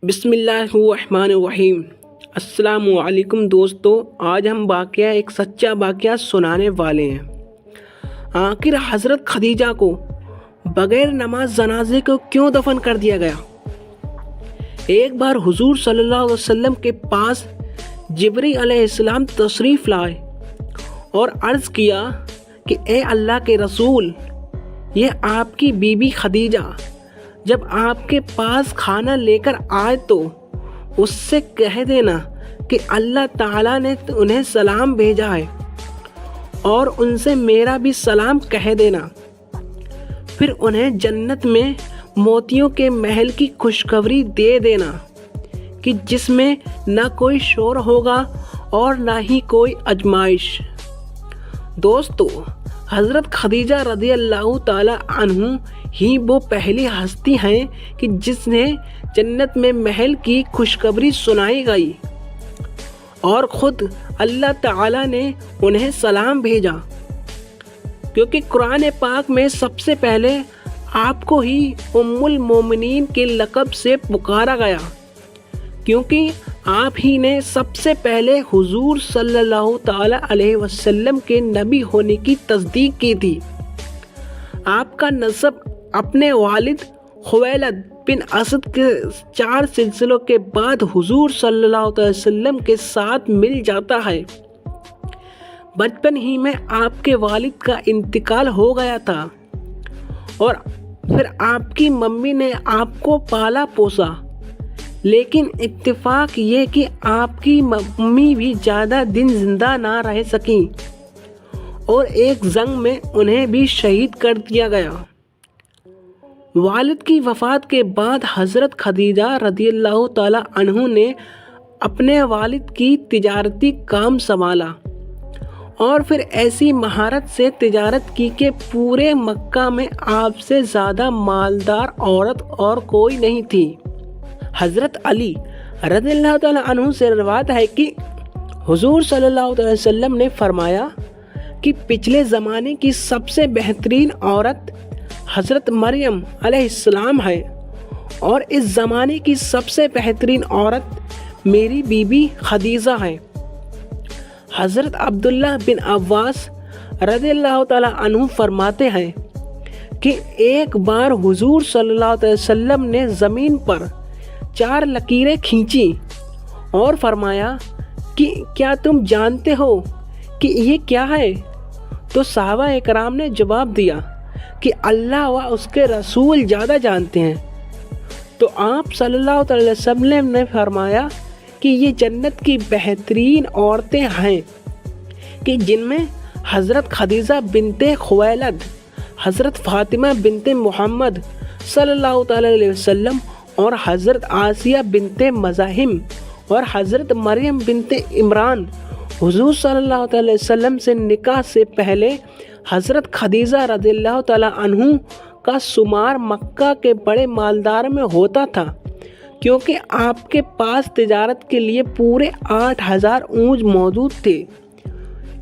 بسم اللہ الرحمن الرحیم۔ السلام علیکم دوستو، آج ہم ایک سچا واقعہ سنانے والے ہیں۔ آخر حضرت خدیجہ کو بغیر نماز جنازے کو کیوں دفن کر دیا گیا؟ ایک بار حضور صلی اللہ علیہ وسلم کے پاس جبریل علیہ السلام تشریف لائے اور عرض کیا کہ اے اللہ کے رسول، یہ آپ کی بیوی خدیجہ جب آپ کے پاس کھانا لے کر آئے تو اس سے کہہ دینا کہ اللہ تعالیٰ نے انہیں سلام بھیجا ہے اور ان سے میرا بھی سلام کہہ دینا۔ پھر انہیں جنت میں موتیوں کے محل کی خوشخبری دے دینا کہ جس میں نہ کوئی شور ہوگا اور نہ ہی کوئی آزمائش۔ دوستو، حضرت خدیجہ رضی اللہ تعالی عنہ ہی وہ پہلی ہستی ہیں کہ جس نے جنت میں محل کی خوشخبری سنائی گئی اور خود اللہ تعالیٰ نے انہیں سلام بھیجا، کیونکہ قرآن پاک میں سب سے پہلے آپ کو ہی ام المومنین کے لقب سے پکارا گیا، کیونکہ آپ ہی نے سب سے پہلے حضور صلی اللہ تعالی علیہ وسلم کے نبی ہونے کی تصدیق کی تھی۔ آپ کا نسب اپنے والد خویلد بن اسد کے 4 سلسلوں کے بعد حضور صلی اللہ علیہ وسلم کے ساتھ مل جاتا ہے۔ بچپن ہی میں آپ کے والد کا انتقال ہو گیا تھا اور پھر آپ کی ممی نے آپ کو پالا پوسا، لیکن اتفاق یہ کہ آپ کی ممی بھی زیادہ دن زندہ نہ رہ سکیں اور ایک جنگ میں انہیں بھی شہید کر دیا گیا۔ والد کی وفات کے بعد حضرت خدیجہ رضی اللہ تعالی عنہ نے اپنے والد کی تجارتی کام سنبھالا اور پھر ایسی مہارت سے تجارت کی کہ پورے مکہ میں آپ سے زیادہ مالدار عورت اور کوئی نہیں تھی۔ حضرت علی رضی اللہ تعالیٰ عنہ سے روایت ہے کہ حضور صلی اللہ علیہ وسلم نے فرمایا کہ پچھلے زمانے کی سب سے بہترین عورت حضرت مریم علیہ السلام ہے اور اس زمانے کی سب سے بہترین عورت میری بیوی خدیجہ ہے۔ حضرت عبداللہ بن عباس رضی اللہ تعالیٰ عنہ فرماتے ہیں کہ ایک بار حضور صلی اللہ علیہ وسلم نے زمین پر 4 لکیریں کھینچی اور فرمایا کہ کیا تم جانتے ہو کہ یہ کیا ہے؟ تو صحابہ اکرام نے جواب دیا کہ اللہ و اس کے رسول زیادہ جانتے ہیں۔ تو آپ صلی اللہ علیہ وسلم نے فرمایا کہ یہ جنت کی بہترین عورتیں ہیں کہ جن میں حضرت خدیجہ بنت خویلد، حضرت فاطمہ بنت محمد صلی اللہ علیہ وسلم اور حضرت آسیہ بنت مزاحم اور حضرت مریم بنت عمران۔ حضور صلی اللہ علیہ وسلم سے نکاح سے پہلے حضرت خدیجہ رضی اللہ تعالیٰ عنہ کا شمار مکہ کے بڑے مالدار میں ہوتا تھا، کیونکہ آپ کے پاس تجارت کے لیے پورے 8000 اونٹ موجود تھے۔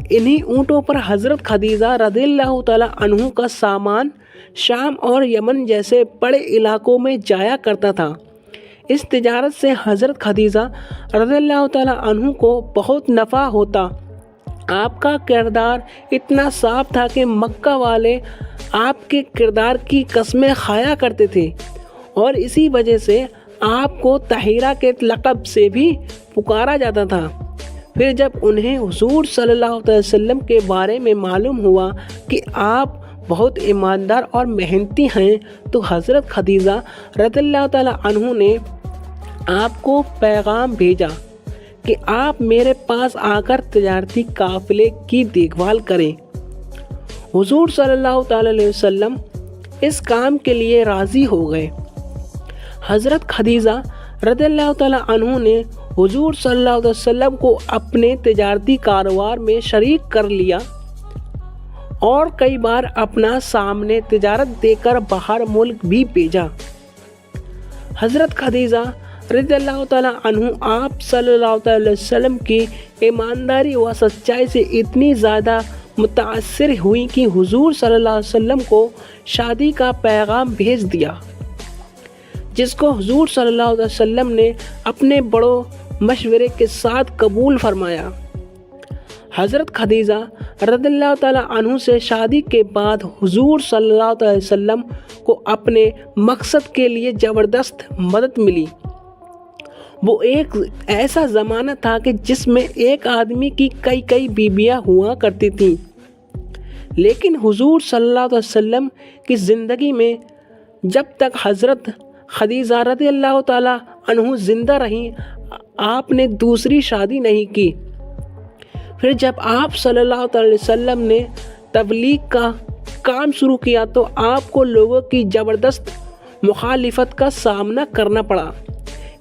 انہی اونٹوں پر حضرت خدیجہ رضی اللہ تعالیٰ عنہ کا سامان شام اور یمن جیسے بڑے علاقوں میں جایا کرتا تھا۔ اس تجارت سے حضرت خدیجہ رضی اللہ تعالیٰ عنہ کو بہت نفع ہوتا۔ آپ کا کردار اتنا صاف تھا کہ مکہ والے آپ کے کردار کی قسمیں کھایا کرتے تھے اور اسی وجہ سے آپ کو طاہرہ کے لقب سے بھی پکارا جاتا تھا۔ پھر جب انہیں حضور صلی اللہ علیہ وسلم کے بارے میں معلوم ہوا کہ آپ بہت ایماندار اور محنتی ہیں تو حضرت خدیجہ رضی اللہ تعالیٰ عنہ نے آپ کو پیغام بھیجا کہ آپ میرے پاس آ کر تجارتی قافلے کی دیکھ بھال کریں۔ حضور صلی اللہ تعالیٰ علیہ وسلم اس کام کے لیے راضی ہو گئے۔ حضرت خدیجہ رضی اللہ تعالیٰ عنہ نے حضور صلی اللہ علیہ وسلم کو اپنے تجارتی کاروبار میں شریک کر لیا اور کئی بار اپنا سامنے تجارت دے کر باہر ملک بھی بھیجا۔ حضرت خدیجہ رضی اللہ تعالیٰ عنہ آپ صلی اللہ علیہ وسلم کی ایمانداری و سچائی سے اتنی زیادہ متاثر ہوئی کہ حضور صلی اللہ علیہ وسلم کو شادی کا پیغام بھیج دیا، جس کو حضور صلی اللہ علیہ وسلم نے اپنے بڑوں مشورے کے ساتھ قبول فرمایا۔ حضرت خدیجہ رضی اللہ تعالیٰ عنہ سے شادی کے بعد حضور صلی اللہ علیہ وسلم کو اپنے مقصد کے لیے زبردست مدد ملی۔ وہ ایک ایسا زمانہ تھا کہ جس میں ایک آدمی کی کئی بیویاں ہوا کرتی تھیں، لیکن حضور صلی اللہ علیہ وسلم کی زندگی میں جب تک حضرت خدیجہ رضی اللہ تعالیٰ عنہ زندہ رہیں آپ نے دوسری شادی نہیں کی۔ پھر جب آپ صلی اللہ علیہ وسلم نے تبلیغ کا کام شروع کیا تو آپ کو لوگوں کی زبردست مخالفت کا سامنا کرنا پڑا۔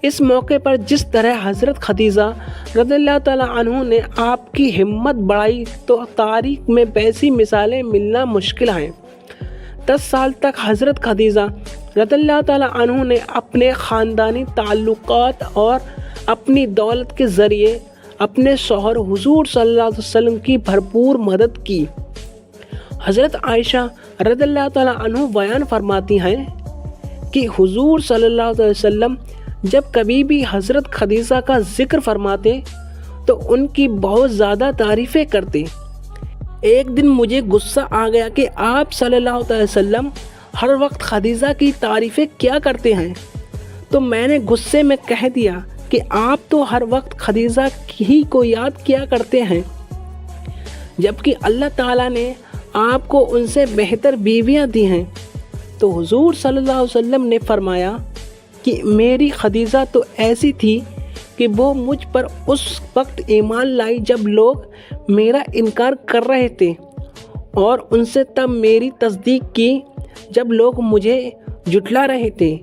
اس موقع پر جس طرح حضرت خدیجہ رضی اللہ تعالیٰ عنہ نے آپ کی ہمت بڑھائی تو تاریخ میں ویسی مثالیں ملنا مشکل ہیں۔ 10 سال تک حضرت خدیجہ رضی اللہ تعالیٰ عنہ نے اپنے خاندانی تعلقات اور اپنی دولت کے ذریعے اپنے شوہر حضور صلی اللہ علیہ وسلم کی بھرپور مدد کی۔ حضرت عائشہ رضی اللہ تعالیٰ عنہ بیان فرماتی ہیں کہ حضور صلی اللہ علیہ وسلم جب کبھی بھی حضرت خدیجہ کا ذکر فرماتے تو ان کی بہت زیادہ تعریفیں کرتے۔ ایک دن مجھے غصہ آ گیا کہ آپ صلی اللہ علیہ وسلم ہر وقت خدیجہ کی تعریفیں کیا کرتے ہیں، تو میں نے غصے میں کہہ دیا کہ آپ تو ہر وقت خدیجہ ہی کو یاد کیا کرتے ہیں، جبکہ اللہ تعالیٰ نے آپ کو ان سے بہتر بیویاں دی ہیں۔ تو حضور صلی اللہ علیہ وسلم نے فرمایا کہ میری خدیجہ تو ایسی تھی کہ وہ مجھ پر اس وقت ایمان لائی جب لوگ میرا انکار کر رہے تھے، اور ان سے تب میری تصدیق کی جب لوگ مجھے جھٹلا رہے تھے،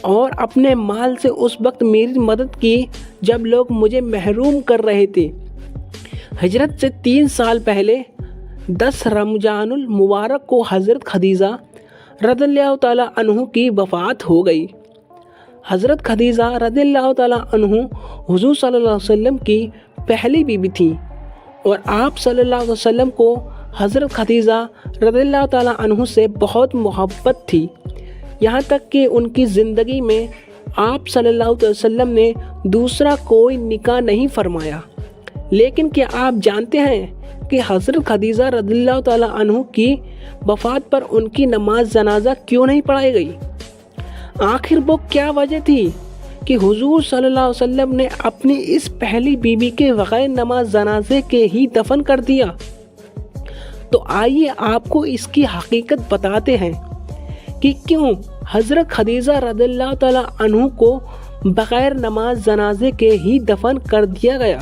اور اپنے مال سے اس وقت میری مدد کی جب لوگ مجھے محروم کر رہے تھے۔ ہجرت سے 3 سال پہلے 10 رمضان المبارک کو حضرت خدیجہ رضی اللہ تعالیٰ عنہ کی وفات ہو گئی۔ حضرت خدیجہ رضی اللہ تعالیٰ عنہ حضور صلی اللہ علیہ وسلم کی پہلی بیوی تھی، اور آپ صلی اللہ علیہ وسلم کو حضرت خدیجہ رضی اللہ تعالیٰ عنہ سے بہت محبت تھی، یہاں تک کہ ان کی زندگی میں آپ صلی اللہ علیہ وسلم نے دوسرا کوئی نکاح نہیں فرمایا۔ لیکن کیا آپ جانتے ہیں کہ حضرت خدیجہ رضی اللہ تعالیٰ عنہ کی وفات پر ان کی نماز جنازہ کیوں نہیں پڑھائی گئی؟ آخر وہ کیا وجہ تھی کہ حضور صلی اللہ علیہ وسلم نے اپنی اس پہلی بیوی کے بغیر نماز جنازے کے ہی دفن کر دیا؟ تو آئیے آپ کو اس کی حقیقت بتاتے ہیں کہ کیوں حضرت خدیجہ رضی اللہ تعالیٰ عنہ کو بغیر نماز جنازے کے ہی دفن کر دیا گیا۔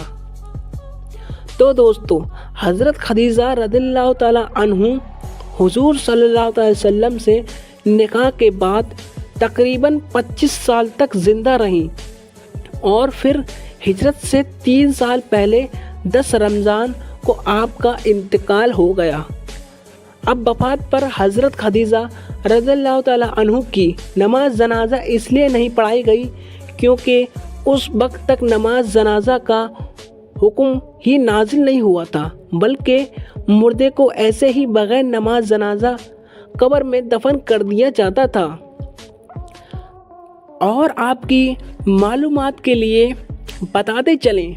تو دوستو، حضرت خدیجہ رضی اللہ تعالیٰ عنہ حضور صلی اللہ علیہ وسلم سے نکاح کے بعد تقریباً 25 سال تک زندہ رہیں، اور پھر ہجرت سے 3 سال پہلے 10 رمضان کو آپ کا انتقال ہو گیا۔ اب وفات پر حضرت خدیجہ رضی اللہ تعالیٰ عنہ کی نماز جنازہ اس لیے نہیں پڑھائی گئی کیونکہ اس وقت تک نماز جنازہ کا حکم ہی نازل نہیں ہوا تھا، بلکہ مردے کو ایسے ہی بغیر نماز جنازہ قبر میں دفن کر دیا جاتا تھا۔ اور آپ کی معلومات کے لیے بتاتے چلیں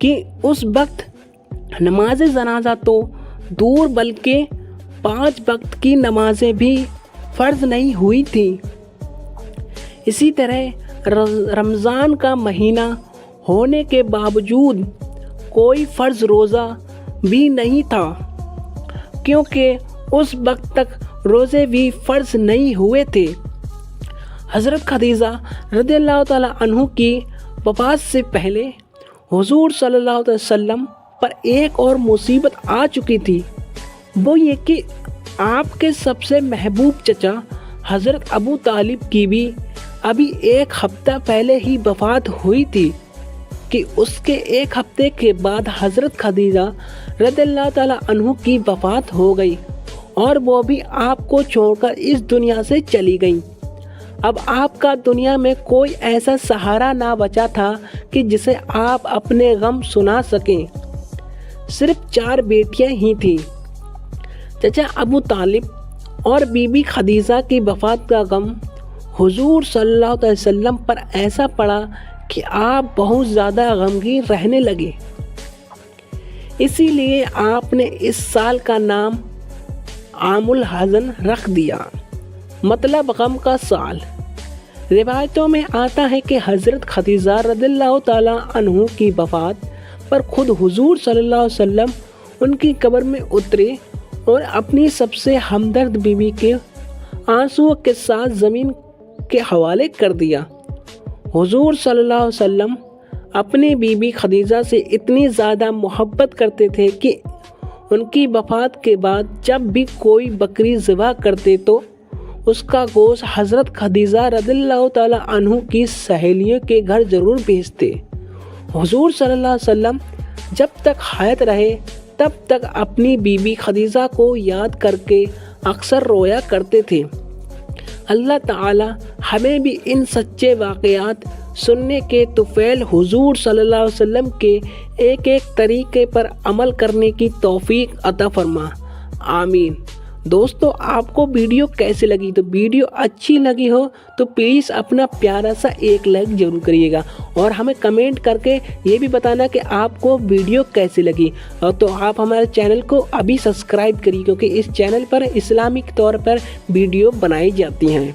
کہ اس وقت نماز جنازہ تو دور بلکہ 5 وقت کی نمازیں بھی فرض نہیں ہوئی تھیں۔ اسی طرح رمضان کا مہینہ ہونے کے باوجود کوئی فرض روزہ بھی نہیں تھا، کیونکہ اس وقت تک روزے بھی فرض نہیں ہوئے تھے۔ حضرت خدیجہ رضی اللہ تعالیٰ عنہ کی وفات سے پہلے حضور صلی اللہ علیہ وسلم پر ایک اور مصیبت آ چکی تھی، وہ یہ کہ آپ کے سب سے محبوب چچا حضرت ابو طالب کی بھی ابھی 1 ہفتہ پہلے ہی وفات ہوئی تھی کہ اس کے 1 ہفتے کے بعد حضرت خدیجہ رضی اللہ تعالیٰ عنہ کی وفات ہو گئی، اور وہ بھی آپ کو چھوڑ کر اس دنیا سے چلی گئیں۔ اب آپ کا دنیا میں کوئی ایسا سہارا نہ بچا تھا کہ جسے آپ اپنے غم سنا سکیں۔ صرف 4 بیٹیاں ہی تھیں۔ چچا ابو طالب اور بی بی خدیجہ کی وفات کا غم حضور صلی اللہ علیہ وسلم پر ایسا پڑا کہ آپ بہت زیادہ غمگین رہنے لگے۔ اسی لیے آپ نے اس سال کا نام عام الحزن رکھ دیا، مطلب غم کا سال۔ روایتوں میں آتا ہے کہ حضرت خدیجہ رضی اللہ تعالیٰ عنہ کی وفات پر خود حضور صلی اللہ علیہ وسلم ان کی قبر میں اترے اور اپنی سب سے ہمدرد بیوی کے آنسوؤں کے ساتھ زمین کے حوالے کر دیا۔ حضور صلی اللہ علیہ وسلم اپنی بیوی خدیجہ سے اتنی زیادہ محبت کرتے تھے کہ ان کی وفات کے بعد جب بھی کوئی بکری ذبح کرتے تو اس کا گوشت حضرت خدیجہ رضی اللہ تعالیٰ عنہ کی سہیلیوں کے گھر ضرور بھیجتے۔ حضور صلی اللہ علیہ وسلم جب تک حیات رہے تب تک اپنی بیوی خدیجہ کو یاد کر کے اکثر رویا کرتے تھے۔ اللہ تعالی ہمیں بھی ان سچے واقعات سننے کے طفیل حضور صلی اللہ علیہ وسلم کے ایک ایک طریقے پر عمل کرنے کی توفیق عطا فرما، آمین۔ دوستو، آپ کو ویڈیو کیسے لگی؟ تو ویڈیو اچھی لگی ہو تو پلیز اپنا پیارا سا ایک لائک ضرور کریے گا اور ہمیں کمنٹ کر کے یہ بھی بتانا کہ آپ کو ویڈیو کیسے لگی۔ اور تو آپ ہمارے چینل کو ابھی سبسکرائب کریے کیونکہ اس چینل پر اسلامک طور پر ویڈیو بنائی جاتی ہیں۔